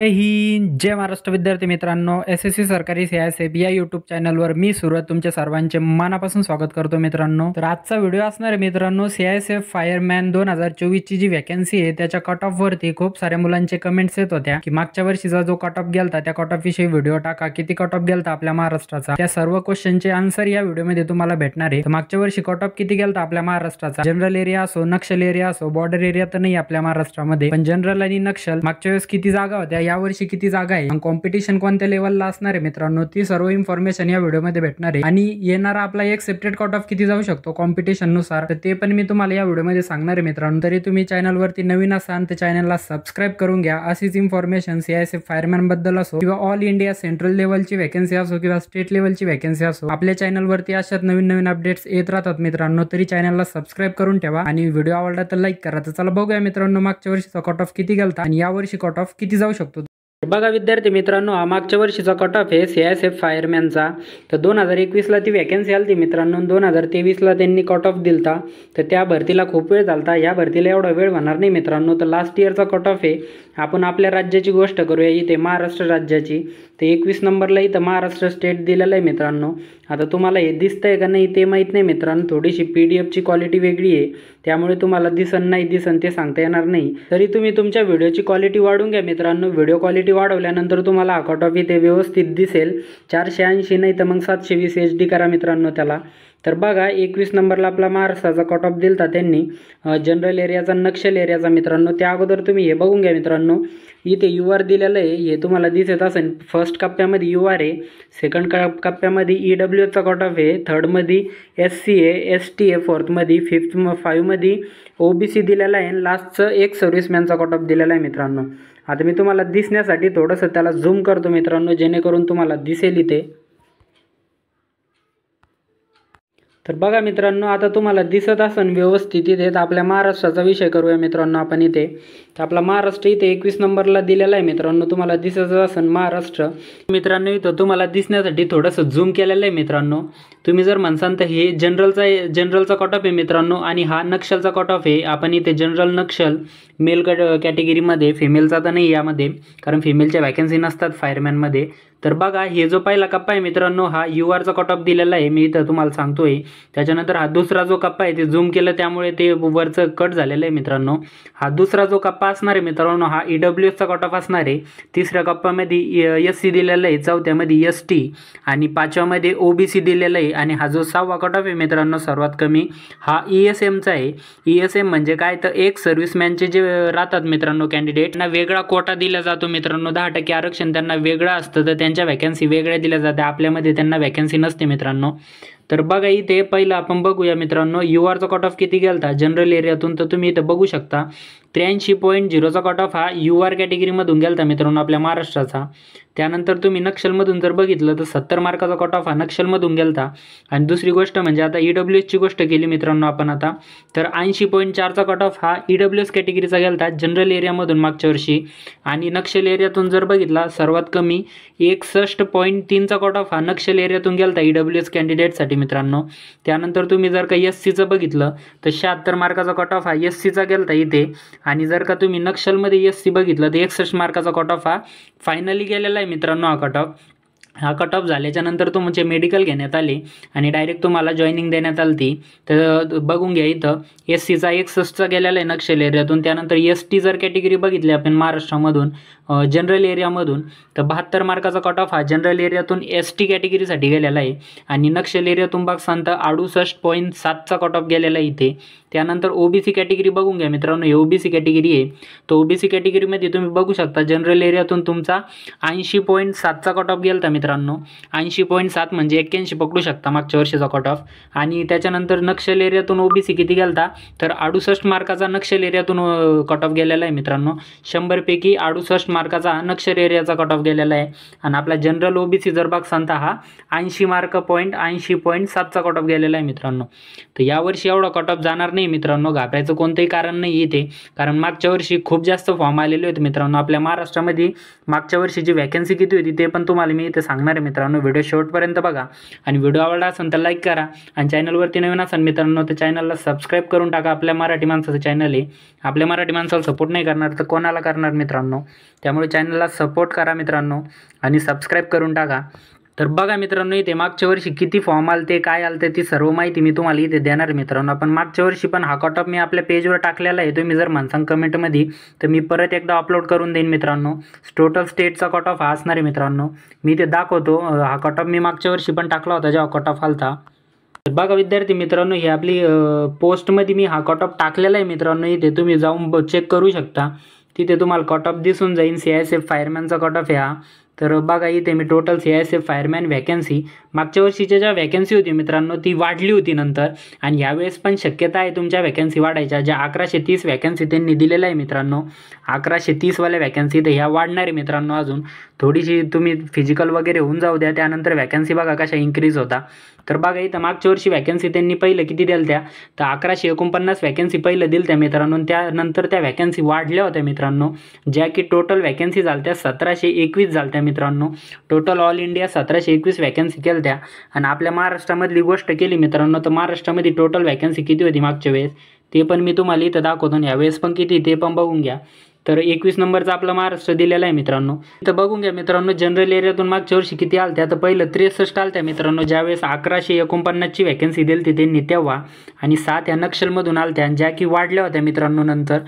जय हिंद, जय महाराष्ट्र विद्यार्थी मित्रांनो, एस-एस-सी सरकारी CISF या यूट्यूब चॅनलवर मी सुरत तुमच्या सर्वांचे मनापासून स्वागत करतो मित्रांनो। तर आजचा व्हिडिओ असणार आहे मित्रांनो CISF फायरमॅन 2024 ची जी वॅकन्सी आहे त्याच्या कट ऑफ वरती खूप साऱ्या मुलांचे कमेंट्स येत होत्या की मागच्या वर्षीचा जो कट ऑफ गेलता त्या कट ऑफ विषयी व्हिडिओ टाका, किती कट ऑफ गेलता आपल्या महाराष्ट्राचा, त्या सर्व क्वेश्चनचे आन्सर या व्हिडिओमध्ये तुम्हाला भेटणार आहे। तर मागच्या वर्षी कट ऑफ किती गेलता आपल्या महाराष्ट्राचा, जनरल एरिया असो, नक्षल एरिया असो, बॉर्डर एरिया तर नाही आपल्या महाराष्ट्रामध्ये, पण जनरल आणि नक्षल मागच्या वेळेस किती जागा होत्या, यावर्षी किती जागा आहे आणि कॉम्पिटिशन कोणत्या लेवलला असणार आहे मित्रांनो, ती सर्व इन्फॉर्मेशन या व्हिडिओमध्ये भेटणार आहे। आणि येणारा आपला एक्सेप्टेड कट ऑफ किती जाऊ शकतो कॉम्पिटिशन नुसार, तर ते पण मी तुम्हाला या व्हिडिओमध्ये सांगणार आहे मित्रांनो। तरी तुम्ही चॅनलवरती नवीन असाल तर चॅनलला सबस्क्राइब करून घ्या। अशीच इन्फॉर्मेशन CISF फायरमॅन बद्दल असो किंवा ऑल इंडिया सेंट्रल लेवलची वॅकन्सी असो किंवा स्टेट लेवलची वॅकन्सी असो, आपल्या चॅनलवरती अशाच नवीन नवीन अपडेट्स येत राहतात मित्रांनो। तरी चॅनलला सबस्क्राइब करून ठेवा आणि व्हिडिओ आवडला तर लाईक करा। तर चला बघूया मित्रांनो मागच्या वर्षीचा कट ऑफ किती गेलता आणि या वर्षी कट ऑफ किती जाऊ शकतो। बघा विद्यार्थी मित्रांनो, हा मागच्या वर्षीचा कट ऑफ आहे CISF फायरमॅनचा। तर 2021 ला ती वॅकन्सी आली मित्रांनो, 2023 ला त्यांनी कट ऑफ दिलता। तर त्या भरतीला खूप वेळ झालता, या भरतीला एवढा वेळ होणार नाही मित्रांनो। तर लास्ट इयरचा कट ऑफ आहे। आपण आपल्या राज्याची गोष्ट करूया, इथे महाराष्ट्र राज्याची। तर 21 नंबरला इथं महाराष्ट्र स्टेट दिलेलं आहे मित्रांनो। आता तुम्हाला हे दिसतंय का नाही ते माहीत नाही मित्रांनो, थोडीशी PDF ची क्वालिटी वेगळी आहे, त्यामुळे तुम्हाला दिसन नाही दिसन ते सांगता येणार नाही। तरी तुम्ही तुमच्या व्हिडिओची क्वालिटी वाढवून घ्या मित्रांनो। व्हिडिओ क्वालिटी वाढवल्यानंतर तुम्हाला हा कट ऑफ इथे व्यवस्थित दिसेल। 480 नाही तर मग 720 HD करा मित्रांनो त्याला। तर बघा 21 नंबरला आपला महाराष्ट्राचा कट ऑफ दिलता त्यांनी, जनरल एरियाचा, नक्षल एरियाचा मित्रांनो। त्या अगोदर तुम्ही हे बघून घ्या मित्रांनो, इथे UR दिलेलं आहे, हे तुम्हाला दिसत असेल। फर्स्ट कप्प्यामध्ये UR आहे, सेकंड कप्प्यामध्ये EWS चा कट ऑफ आहे, थर्डमध्ये SC आहे, ST आहे, फोर्थमध्ये, 5 मध्ये OBC दिलेला आहे, लास्टचं एक सर्व्हिसमॅनचा कट ऑफ दिलेला आहे मित्रांनो। आता मी तुम्हाला दिसण्यासाठी थोडंसं त्याला झूम करतो मित्रांनो, जेणेकरून तुम्हाला दिसेल इथे। तर बघा मित्रांनो, आता तुम्हाला दिसत असेल व्यवस्थित इथे। तर आपल्या महाराष्ट्राचा विषय करूया मित्रांनो आपण इथे। तर आपला महाराष्ट्र इथे 21 नंबरला दिलेला आहे मित्रांनो, तुम्हाला दिसत असेल महाराष्ट्र मित्रांनो। इथं तुम्हाला दिसण्यासाठी थोडंसं झूम केलेलं आहे मित्रांनो। तुम्ही जर म्हणसाल तर हे जनरलचा कट ऑफ आहे मित्रांनो, आणि हा नक्षलचा कट ऑफ आहे। आपण इथे जनरल नक्षल मेल कॅटेगरीमध्ये, फिमेलचा तर नाही यामध्ये, कारण फिमेलच्या वॅकन्सी नसतात फायरमॅनमध्ये। तर बघा हे जो पहिला कप्पा आहे मित्रांनो, हा UR चा कट ऑफ दिलेला आहे, मी इथं तुम्हाला सांगतोय। त्याच्यानंतर हा दुसरा जो कप्पा आहे ते झूम केलं त्यामुळे ते वरचं कट झालेलं आहे मित्रांनो। हा दुसरा जो कप्पा असणार आहे मित्रांनो, हा EWS चा कट ऑफ असणार आहे। तिसऱ्या कप्प्यामध्ये SC दिलेला आहे, चौथ्यामध्ये ST आणि पाचव्यामध्ये OBC दिलेला आहे। आणि हा जो 6वा कट ऑफ आहे मित्रांनो सर्वात कमी, हा ESM चा आहे। ESM म्हणजे काय तर एक सर्व्हिसमॅनचे जे राहतात मित्रांनो कॅन्डिडेट, त्यांना वेगळा कोटा दिला जातो मित्रांनो, 10% आरक्षण त्यांना वेगळं असतं, तर त्यांच्या वॅकन्सी वेगळ्या दिल्या जातात, आपल्यामध्ये त्यांना वॅकन्सी नसते मित्रांनो। तर बघा इथे पहिलं आपण बघूया मित्रांनो, UR चा कट ऑफ किती गेलता जनरल एरियातून, तर तुम्ही इथं बघू शकता 83.0 चा कट ऑफ हा UR कॅटेगरीमधून गेलता मित्रांनो आपल्या महाराष्ट्राचा। त्यानंतर तुम्ही नक्षलमधून जर बघितलं तर 70 मार्काचा कट ऑफ हा नक्षलमधून गेलता। आणि दुसरी गोष्ट म्हणजे आता EWS ची गोष्ट केली मित्रांनो आपण आता, तर 80.4 चा कट ऑफ हा EWS कॅटेगरीचा गेलता जनरल एरियामधून मागच्या वर्षी। आणि नक्षल एरियातून जर बघितला सर्वात कमी 61.3 चा कट ऑफ हा नक्षल एरियातून गेलता EWS कॅन्डिडेटसाठी मित्रांनो। त्यानंतर तुम्ही जर का SC चं बघितलं तर 76 मार्काचा कट ऑफ हा SC चा गेलता इथे। आणि जर का तुम्ही नक्षलमध्ये SC बघितलं तर 61 मार्काचा कट ऑफ हा फायनली गेलेला आहे मित्रांनो हा कट ऑफ झाल्याच्या नंतर तुमचे मेडिकल घेण्यात आले आणि डायरेक्ट तुम्हाला जॉईनिंग देण्यात आली। तर बघून घ्या इथं SC चा 61 चा गेलेला आहे नक्षल एरियातून। त्यानंतर ST जर कॅटेगरी बघितली आपण महाराष्ट्रामधून जनरल एरियामधून, तर 72 मार्काचा कट ऑफ हा जनरल एरियातून ST कॅटेगरीसाठी गेलेला आहे। आणि नक्षल एरियातून बघसान तर 68.7 चा कट ऑफ गेलेला आहे इथे। त्यानंतर OBC कॅटेगरी बघून घ्या मित्रांनो, हे OBC कॅटेगरी आहे। तो OBC कॅटेगरीमध्ये तुम्ही बघू शकता जनरल एरियातून तुमचा 80.7 चा कट ऑफ गेलता मित्रांनो। 80.7 म्हणजे 81 पकडू शकता मागच्या वर्षीचा कट ऑफ। आणि त्याच्यानंतर नक्षल एरियातून OBC किती गेलता तर 68 मार्काचा नक्षल एरियातून कट ऑफ गेलेला आहे मित्रांनो। 100 पैकी 68 मार्काचा नक्षल एरियाचा कट ऑफ गेलेला आहे। आणि आपला जनरल OBC जर बघसान तर हा 80.7 चा कट ऑफ गेलेला आहे मित्रांनो। तर यावर्षी एवढा कट ऑफ जाणार नाही मित्रांनो, घाबरायचं कोणतंही कारण नाही इथे, कारण मागच्या वर्षी खूप जास्त फॉर्म आलेले होते मित्रांनो आपल्या महाराष्ट्रामध्ये। मागच्या वर्षीची वॅकन्सी किती होती ते पण तुम्हाला मी इथे सांगणार आहे मित्रांनो। व्हिडिओ शेवटपर्यंत बघा आणि व्हिडिओ आवडला असेल तर लाईक करा आणि चॅनलवरती नवीन असाल मित्रांनो तर चॅनलला सबस्क्राइब करून टाका। आपल्या मराठी माणसाचं चॅनल आहे, आपल्या मराठी माणसाला सपोर्ट नाही करणार तर कोणाला करणार मित्रांनो। त्यामुळे चॅनलला सपोर्ट करा मित्रांनो आणि सबस्क्राईब करून टाका. तर बघा मित्रांनो, इथे मागच्या वर्षी किती फॉर्म आलते, काय आलते, ती सर्व माहिती मी तुम्हाला इथे देणार मित्रांनो. आपण मागच्या वर्षी पण हा कट ऑफ मी आपल्या पेजवर टाकलेला आहे. तुम्ही जर म्हणसाल कमेंटमध्ये तर मी परत एकदा अपलोड करून देईन मित्रांनो. टोटल स्टेटचा कट ऑफ हा असणार आहे मित्रांनो. मी ते दाखवतो. हा कट ऑफ मी मागच्या वर्षी पण टाकला होता जेव्हा कट ऑफ आलता. बघा विद्यार्थी मित्रांनो, ही आपली पोस्टमध्ये मी हा कट ऑफ टाकलेला आहे मित्रांनो. इथे तुम्ही जाऊन चेक करू शकता. तिथे तुम्हाला कट ऑफ दिसून जाईल. CISF फायरमॅनचा कट ऑफ आहे हा. तर बघा इथे मी टोटल CISF फायरमॅन व्हॅकन्सी मागच्या वर्षीच्या ज्या व्हॅकन्सी होती मित्रांनो ती वाढली होती नंतर, आणि यावेळेस पण शक्यता आहे तुमच्या व्हॅकन्सी वाढायच्या. ज्या 1130 व्हॅकन्सी त्यांनी दिलेल्या आहे मित्रांनो, 1130वाल्या व्हॅकन्सी तर ह्या वाढणार आहे मित्रांनो. अजून थोडीशी तुम्ही फिजिकल वगैरे होऊन जाऊ द्या, त्यानंतर व्हॅकन्सी बघा कशा इन्क्रीज होता. तर बघा इथं मागच्या वर्षी व्हॅकन्सी त्यांनी पहिलं किती दिल्या त्या, तर 1149 व्हॅकन्सी पहिलं दिल्या त्या मित्रांनो. त्यानंतर त्या व्हॅकन्सी वाढल्या होत्या मित्रांनो, ज्या की टोटल व्हॅकन्सी झाल्या त्या 1721 झाल्या त्या मित्रांनो. टोटल ऑल इंडिया 1721 व्हॅकन्सी केल्या त्या. आणि आपल्या महाराष्ट्रामधली गोष्ट केली मित्रांनो, तर महाराष्ट्रामध्ये टोटल व्हॅकन्सी किती होती मागच्या वेळेस ते पण मी तुम्हाला इथं दाखवतो, आणि यावेळेस पण किती ते पण बघून घ्या. तर 21 नंबरचा आपला महाराष्ट्र दिलेला आहे मित्रांनो. इथं बघून घ्या मित्रांनो, जनरल एरियातून मागच्या वर्षी किती आलत्या, तर पहिलं 63 आलत्या मित्रांनो, ज्यावेळेस 1149ची व्हॅकन्सी दिली त्यांनी तेव्हा, आणि 7 या नक्षलमधून आलत्या, ज्या की वाढल्या होत्या मित्रांनो नंतर.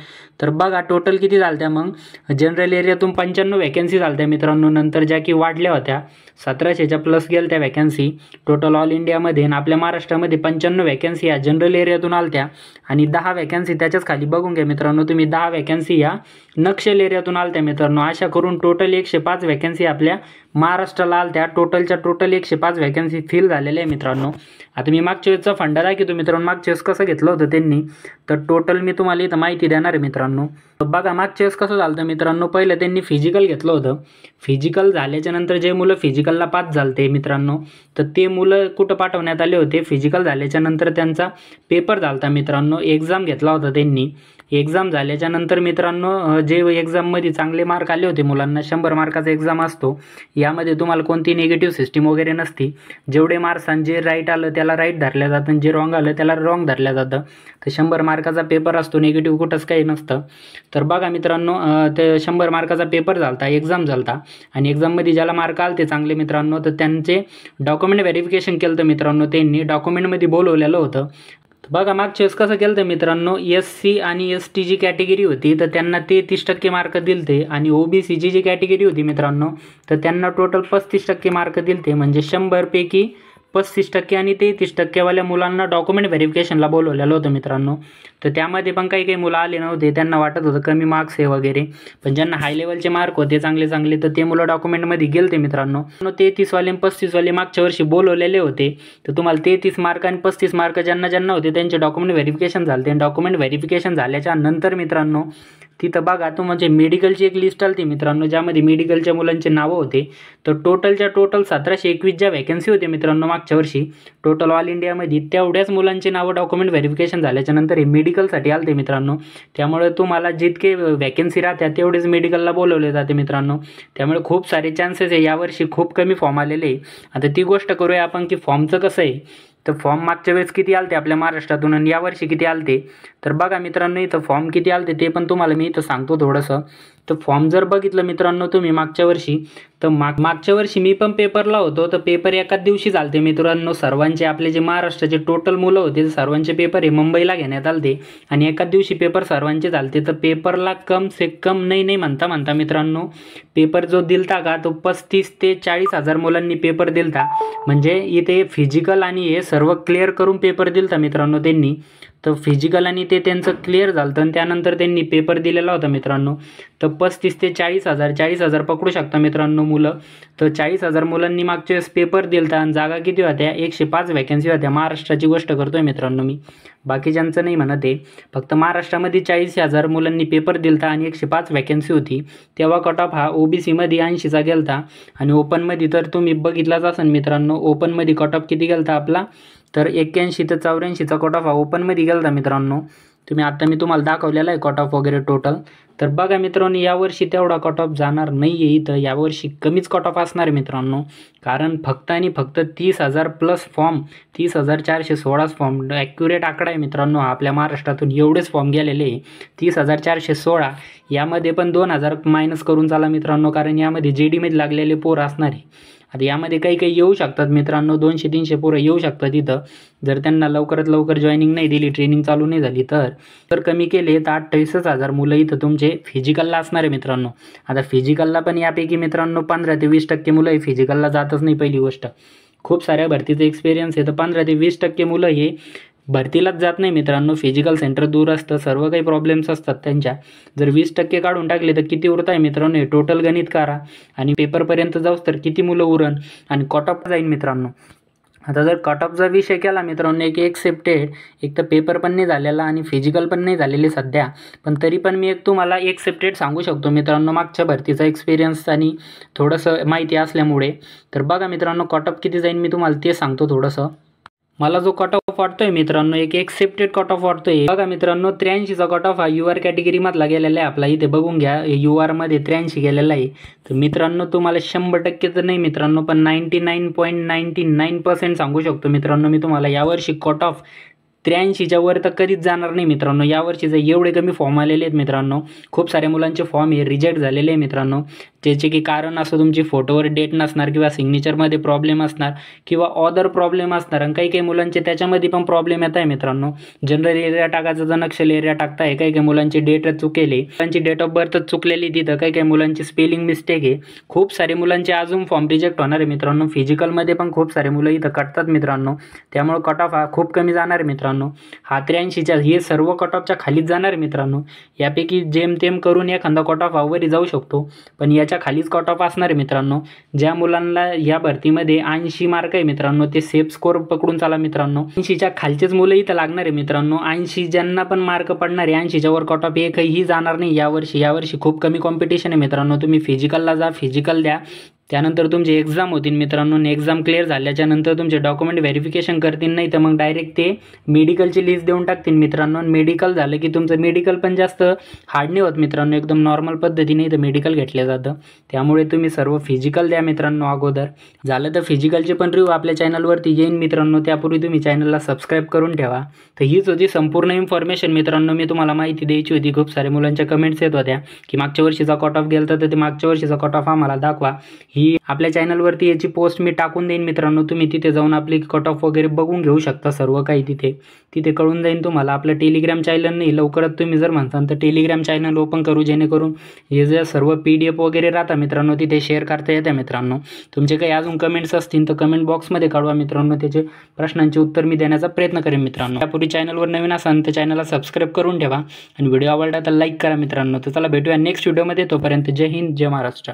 तर बघा टोटल किती झालत्या मग, जनरल एरियातून 95 व्हॅकन्सी झालत्या मित्रांनो नंतर, ज्या की वाढल्या होत्या. 1700च्या प्लस गेल्या त्या व्हॅकन्सी टोटल ऑल इंडियामध्ये, आणि आपल्या महाराष्ट्रामध्ये 95 व्हॅकन्सी या जनरल एरियातून आलत्या, आणि 10 व्हॅकन्सी त्याच्याच खाली बघून घ्या मित्रांनो तुम्ही, 10 व्हॅकन्सी या नक्षल एरियातून आलत्या मित्रांनो. अशा करून टोटल 105 व्हॅकन्सी आपल्या महाराष्ट्राला आलत्या. टोटलच्या टोटल 105 व्हॅकन्सी फिल झालेल्या आहे मित्रांनो. आता मी मागच्या वेळेसचा फंडा दाखवतो मित्रांनो, मागच्या वेळेस कसं घेतलं होतं त्यांनी, तर टोटल मी तुम्हाला इथं माहिती देणार आहे मित्रांनो. बघा मागच्या वेळेस कसं झालं मित्रांनो, पहिलं त्यांनी फिजिकल घेतलं होतं. फिजिकल झाल्याच्या नंतर जे मुलं फिजिकलला पास झालते मित्रांनो, तर ते मुलं कुठं पाठवण्यात आले होते, फिजिकल झाल्याच्या नंतर त्यांचा पेपर झालता मित्रांनो, एक्झाम घेतला होता त्यांनी. एक्झाम झाल्याच्या नंतर मित्रांनो जे एक्झाममध्ये चांगले मार्क आले होते मुलांना, 100 मार्काचा एक्झाम असतो, यामध्ये तुम्हाला कोणती निगेटिव्ह सिस्टीम वगैरे नसती. जेवढे मार्क्स आणि जे राईट आलं त्याला राईट धरल्या जातं, आणि जे रॉंग आलं त्याला रॉंग धरल्या जातं. तर 100 मार्काचा पेपर असतो, निगेटिव्ह कुठंच काही नसतं. तर बघा मित्रांनो, ते 100 मार्काचा पेपर झालता, एक्झाम झालता, आणि एक्झाममध्ये ज्याला मार्क आले ते चांगले मित्रांनो, तर त्यांचे डॉक्युमेंट व्हेरिफिकेशन केलं होतं मित्रांनो. त्यांनी डॉक्युमेंटमध्ये बोलवलेलं होतं. बघा मागच्या वेळेस कसं केलं तर मित्रांनो, SC आणि ST जी कॅटेगरी होती तर त्यांना 33% मार्क दिलते, आणि OBCची जी कॅटेगरी होती मित्रांनो तर त्यांना टोटल 35% मार्क दिलते. म्हणजे 100 पैकी 35% आणि 33%वाल्या मुलांना डॉक्युमेंट व्हेरिफिकेशनला बोलवलेलं होतं मित्रांनो. तर त्यामध्ये पण काही मुलं आले नव्हते, त्यांना वाटत होतं कमी मार्क्स आहे वगैरे, पण ज्यांना हाय लेवलचे मार्क होते चांगले तर ते मुलं डॉक्युमेंटमध्ये गेलते मित्रांनो. 33वाले 35वाले मागच्या वर्षी बोलवलेले होते. तर तुम्हाला 33 मार्क आणि 35 मार्क ज्यांना होते त्यांचे डॉक्युमेंट व्हेरिफिकेशन झाले. डॉक्युमेंट व्हेरिफिकेशन झाल्याच्या नंतर मित्रांनो तिथं बघा म्हणजे मेडिकलची एक लिस्ट आली मित्रांनो, ज्यामध्ये मेडिकलच्या मुलांचे नावं होते. तर टोटल 1721 ज्या व्हॅकन्सी होते मित्रांनो मागच्या वर्षी टोटल ऑल इंडियामध्ये, तेवढ्याच मुलांची नावं डॉक्युमेंट व्हेरिफिकेशन झाल्याच्या नंतर हे मेडिकलसाठी आलते मित्रांनो. त्यामुळे तुम्हाला जितके व्हॅकन्सी राहत्या तेवढेच मेडिकलला बोलवले जाते मित्रांनो. त्यामुळे खूप सारे चान्सेस आहे, यावर्षी खूप कमी फॉर्म आलेले आहे. आता ती गोष्ट करूया आपण की फॉर्मचं कसं आहे. तर फॉर्म मागच्या वेळेस किती आलते आपल्या महाराष्ट्रातून आणि यावर्षी किती आलते. तर बघा मित्रांनो इथं फॉर्म किती आलते ते पण तुम्हाला मी इथं सांगतो थोडंसं. तर फॉर्म जर बघितलं मित्रांनो तुम्ही मागच्या वर्षी, तर मागच्या वर्षी मी पण पेपरला होतो. तर पेपर एकाच दिवशी झालते मित्रांनो सर्वांचे. आपले जे महाराष्ट्राचे टोटल मुलं होते सर्वांचे पेपर हे मुंबईला घेण्यात आलते, आणि एकाच दिवशी पेपर सर्वांचे झालते. तर पेपरला कम से कम नाही म्हणता मित्रांनो पेपर जो दिलता का तो 35 ते 40 हजार मुलांनी पेपर दिलता. म्हणजे इथे फिजिकल आणि हे सर्व क्लिअर करून पेपर दिलता मित्रांनो त्यांनी. तर फिजिकल आणि ते त्यांचं क्लिअर झालं, आणि त्यानंतर त्यांनी पेपर दिलेला होता मित्रांनो. तर 35 ते 40 हजार पकडू शकता मित्रांनो मुलं. तर 40,000 मुलांनी मागच्या वेळेस पेपर दिलता, आणि जागा किती होत्या 105 व्हॅकन्सी होत्या. महाराष्ट्राची गोष्ट करतोय मित्रांनो मी, बाकीच्यांचं नाही म्हणत आहे. फक्त महाराष्ट्रामध्ये 40,000 मुलांनी पेपर दिलता आणि 105 व्हॅकन्सी होती. तेव्हा कट ऑफ हा OBCमध्ये 80चा गेलता, आणि ओपनमध्ये तर तुम्ही बघितलाच असेल मित्रांनो ओपनमध्ये कट ऑफ किती गेलता आपला, तर 81 ते 84चा कट ऑफ हा ओपनमध्ये गेलता मित्रांनो. तुम्ही आता मी तुम्हाला दाखवलेला आहे कट ऑफ वगैरे टोटल. तर बघा मित्रांनो, यावर्षी तेवढा कट ऑफ जाणार नाही आहे इथं. यावर्षी कमीच कट ऑफ असणार आहे मित्रांनो, कारण फक्त आणि फक्त 30,000 प्लस फॉर्म, 30,416 फॉर्म ॲक्युरेट आकडा आहे मित्रांनो. आपल्या महाराष्ट्रातून एवढेच फॉर्म गेलेले आहे 30,416. यामध्ये पण 2,000 मायनस करून चाला मित्रांनो, कारण यामध्ये JD मध्ये लागलेले पोरं असणार आहे. आता यामध्ये काही काही येऊ शकतात मित्रांनो, 200-300 पोरं येऊ शकतात इथं, जर त्यांना लवकरात लवकर जॉईनिंग नाही दिली, ट्रेनिंग चालू नाही झाली तर कमी केले तर 28,000 मुलं इथं तुमचे फिजिकलला असणार आहे मित्रांनो. आता फिजिकलला पण यापैकी मित्रांनो 15 ते 20% मुलं हे फिजिकलला जातच नाही. पहिली गोष्ट, खूप साऱ्या भरतीचा एक्सपिरियन्स आहे, तर 15 ते 20% मुलं हे भरतीलाच जात नाही मित्रांनो. फिजिकल सेंटर दूर असतं, सर्व काही प्रॉब्लेम्स असतात त्यांच्या. जर 20% काढून टाकले तर किती उरत आहे मित्रांनो, हे टोटल गणित करा आणि पेपरपर्यंत जाऊस तर किती मुलं उरण आणि कट ऑफ जाईल मित्रांनो. आता जर कट ऑफचा विषय केला मित्रांनो, एक एक्सेप्टेड, एक तर पेपर पण नाही झालेला आणि फिजिकल पण नाही झालेले सध्या, पण तरी पण मी एक तुम्हाला एक्सेप्टेड सांगू शकतो मित्रांनो, मागच्या भरतीचा एक्सपिरियन्स आणि थोडंसं माहिती असल्यामुळे. तर बघा मित्रांनो, कट ऑफ किती जाईल मी तुम्हाला ते सांगतो थोडंसं. मला जो कट ऑफ वाटतोय मित्रांनो, एक एक्सेप्टेड कट ऑफ वाटतोय. बघा मित्रांनो, 83चा कट ऑफ हा UR कॅटेगरीमधला गेलेला आहे आपला. इथे बघून घ्या, URमध्ये 83 गेलेला आहे. तर मित्रांनो तुम्हाला 100% तर नाही मित्रांनो, पण 99.99% सांगू शकतो मित्रांनो मी तुम्हाला, यावर्षी कट ऑफ 83च्या वर तर कधीच जाणार नाही मित्रांनो. यावर्षीचे एवढे कमी फॉर्म आलेले आहेत मित्रांनो, खूप साऱ्या मुलांचे फॉर्म हे रिजेक्ट झालेले आहे मित्रांनो. त्याचे की कारण असं तुमची फोटोवर डेट नसणार किंवा सिग्नेचरमध्ये प्रॉब्लेम असणार किंवा अदर प्रॉब्लेम असणार, आणि काही काही मुलांचे त्याच्यामध्ये पण प्रॉब्लेम येत आहे मित्रांनो. जनरल एरिया टाकायचं तर नक्षल एरिया टाकताय, काही काही मुलांची डेट चुकेली, मुलांची डेट ऑफ बर्थच चुकलेली तिथं, काही काही मुलांची स्पेलिंग मिस्टेक आहे. खूप सारे मुलांचे अजून फॉर्म रिजेक्ट होणार आहे मित्रांनो. फिजिकलमध्ये पण खूप सारे मुलं इथं कटतात मित्रांनो, त्यामुळे कट ऑफ हा खूप कमी जाणार आहे मित्रांनो. हा 83च्या हे सर्व कट ऑफच्या खालीच जाणार आहे मित्रांनो. यापैकी जेमतेम करून एखादा कट ऑफ वरही जाऊ शकतो, पण याच्या खालीच कट ऑफ असणार आहे मित्रांनो. ज्या मुलांना या भरतीमध्ये 80 मार्क आहे मित्रांनो, ते सेफ स्कोर पकडून चाला मित्रांनो. 80च्या खालचेच मुलं इथं लागणार आहे मित्रांनो. 80 ज्यांना पण मार्क पडणार आहे, 80च्या वर कट ऑफ एकही जाणार नाही यावर्षी खूप कमी कॉम्पिटिशन आहे मित्रांनो. तुम्ही फिजिकलला जा, फिजिकल द्या, त्यानंतर तुमची एक्झाम होतील मित्रांनो. एक्झाम क्लिअर झाल्याच्यानंतर तुमचे डॉक्युमेंट व्हेरिफिकेशन करतील, नाही तर मग डायरेक्ट ते मेडिकलची लिस्ट देऊन टाकतील मित्रांनो. मेडिकल झालं की तुमचं मेडिकल पण जास्त हार्ड नाही होत मित्रांनो, एकदम नॉर्मल पद्धतीने इथं मेडिकल घेतलं जातं. त्यामुळे तुम्ही सर्व फिजिकल द्या मित्रांनो अगोदर. झालं तर फिजिकलचे पण रिव्ह्यू आपल्या चॅनलवरती येईन मित्रांनो, त्यापूर्वी तुम्ही चॅनलला सबस्क्राईब करून ठेवा. तर हीच होती संपूर्ण इन्फॉर्मेशन मित्रांनो, मी तुम्हाला माहिती द्यायची होती. खूप सारे मुलांच्या कमेंट्स येत होत्या की मागच्या वर्षीचा कट ऑफ गेला तर ते मागच्या वर्षीचा कट ऑफ आम्हाला दाखवा. ही आपल्या चॅनलवरती याची पोस्ट मी टाकून देईन मित्रांनो, तुम्ही तिथे जाऊन आपली कट ऑफ वगैरे बघून घेऊ शकता. सर्व काही तिथे कळून जाईल तुम्हाला. आपलं टेलिग्राम चॅनल नाही, लवकरात तुम्ही जर म्हणताल तर टेलिग्राम चॅनल ओपन करू, जेणेकरून हे जे सर्व PDF वगैरे राहतात मित्रांनो तिथे शेअर करता येतं मित्रांनो. तुमचे काही अजून कमेंट्स असतील तर कमेंट बॉक्समध्ये काढवा मित्रांनो, त्याचे प्रश्नांचे उत्तर मी देण्याचा प्रयत्न करेन मित्रांनो. त्यापूर्वी चॅनलवर नवीन असाल तर चॅनलला सबस्क्राईब करून ठेवा आणि व्हिडिओ आवडला तर लाईक करा मित्रांनो. तर चला भेटूया नेक्स्ट व्हिडिओमध्ये, तोपर्यंत जय हिंद, जय महाराष्ट्र.